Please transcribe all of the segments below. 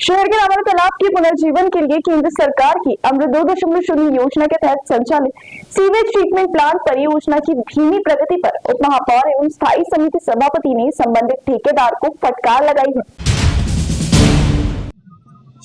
शहर के रावण तालाब के पुनर्जीवन के लिए केंद्र सरकार की अमृत 2.0 योजना के तहत संचालित सीवेज ट्रीटमेंट प्लांट परियोजना की धीमी प्रगति पर उप महापौर एवं स्थायी समिति सभापति ने संबंधित ठेकेदार को फटकार लगाई है।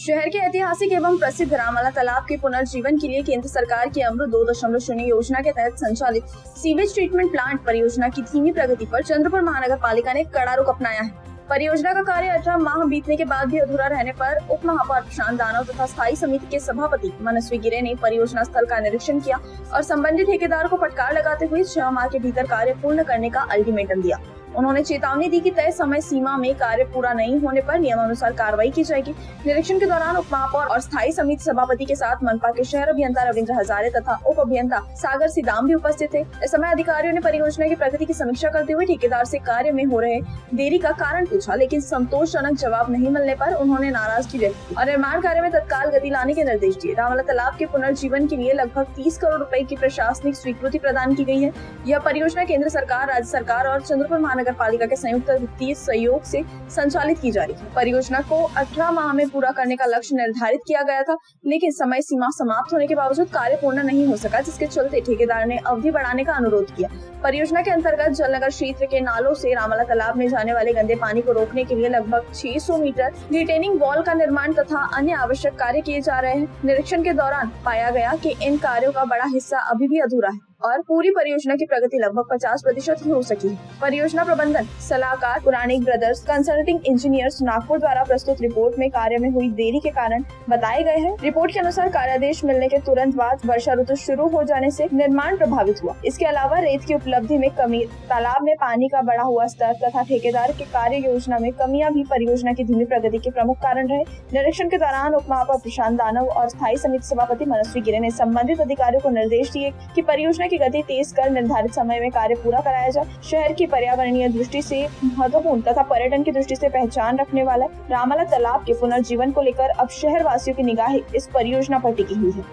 शहर के ऐतिहासिक एवं प्रसिद्ध रामलला तालाब के पुनर्जीवन के लिए केंद्र सरकार की अमृत 2.0 योजना के तहत संचालित सीवेज ट्रीटमेंट प्लांट परियोजना की धीमी प्रगति पर चंद्रपुर महानगर पालिका ने कड़ा रुख अपनाया है। परियोजना का कार्य 18 माह बीतने के बाद भी अधूरा रहने पर उप महापौर प्रशांत दानव तथा स्थायी समिति के सभापति मनस्वी गिरे ने परियोजना स्थल का निरीक्षण किया और संबंधित ठेकेदार को फटकार लगाते हुए 6 माह के भीतर कार्य पूर्ण करने का अल्टीमेटम दिया। उन्होंने चेतावनी दी कि तय समय सीमा में कार्य पूरा नहीं होने पर नियमानुसार कार्रवाई की जाएगी। निरीक्षण के दौरान उप महापौर और स्थायी समिति सभापति के साथ मनपा के शहर अभियंता रविंद्र हजारे तथा उप अभियंता सागर सिदाम भी उपस्थित थे। इस समय अधिकारियों ने परियोजना की प्रगति की समीक्षा करते हुए ठेकेदार से कार्य में हो रहे देरी का कारण पूछा, लेकिन संतोषजनक जवाब नहीं मिलने पर उन्होंने नाराजगी व्यक्त और निर्माण कार्य में तत्काल गति लाने के निर्देश दिए। रामलला तालाब के पुनर्जीवन के लिए लगभग 30 करोड़ रुपए की प्रशासनिक स्वीकृति प्रदान की गई है। यह परियोजना केंद्र सरकार, राज्य सरकार और चंद्रपुर महानगर पालिका के संयुक्त वित्तीय सहयोग से संचालित की जा रही है। परियोजना को 18 माह में पूरा करने का लक्ष्य निर्धारित किया गया था, लेकिन समय सीमा समाप्त होने के बावजूद कार्य पूर्ण नहीं हो सका, जिसके चलते ठेकेदार ने अवधि बढ़ाने का अनुरोध किया। परियोजना के अंतर्गत जलनगर क्षेत्र के नालों से रामलला तालाब में जाने वाले गंदे पानी को रोकने के लिए लगभग 600 मीटर रिटेनिंग वॉल का निर्माण तथा अन्य आवश्यक कार्य किए जा रहे हैं। निरीक्षण के दौरान पाया गया कि इन कार्यों का बड़ा हिस्सा अभी भी अधूरा है और पूरी परियोजना की प्रगति लगभग 50% ही हो सकी है। परियोजना प्रबंधन सलाहकार पुराणिक ब्रदर्स कंसल्टिंग इंजीनियर्स नागपुर द्वारा प्रस्तुत रिपोर्ट में कार्य में हुई देरी के कारण बताए गए हैं। रिपोर्ट के अनुसार कार्यादेश मिलने के तुरंत बाद वर्षा ऋतु शुरू हो जाने से निर्माण प्रभावित हुआ। इसके अलावा रेत की उपलब्धि में कमी, तालाब में पानी का बढ़ा हुआ स्तर तथा ठेकेदार के कार्य योजना में कमियां भी परियोजना की धीमी प्रगति के प्रमुख कारण रहे। निरीक्षण के दौरान उप महापौर प्रशांत दानव और स्थायी समिति सभापति मनस्वी गिरे ने संबंधित अधिकारियों को निर्देश दिए कि परियोजना की गति तेज कर निर्धारित समय में कार्य पूरा कराया जाए। शहर की पर्यावरणीय दृष्टि से महत्वपूर्ण तथा पर्यटन की दृष्टि से पहचान रखने वाला रामलला तालाब के पुनर्जीवन को लेकर अब शहर वासियों की निगाहें इस परियोजना पर टिकी हुई है।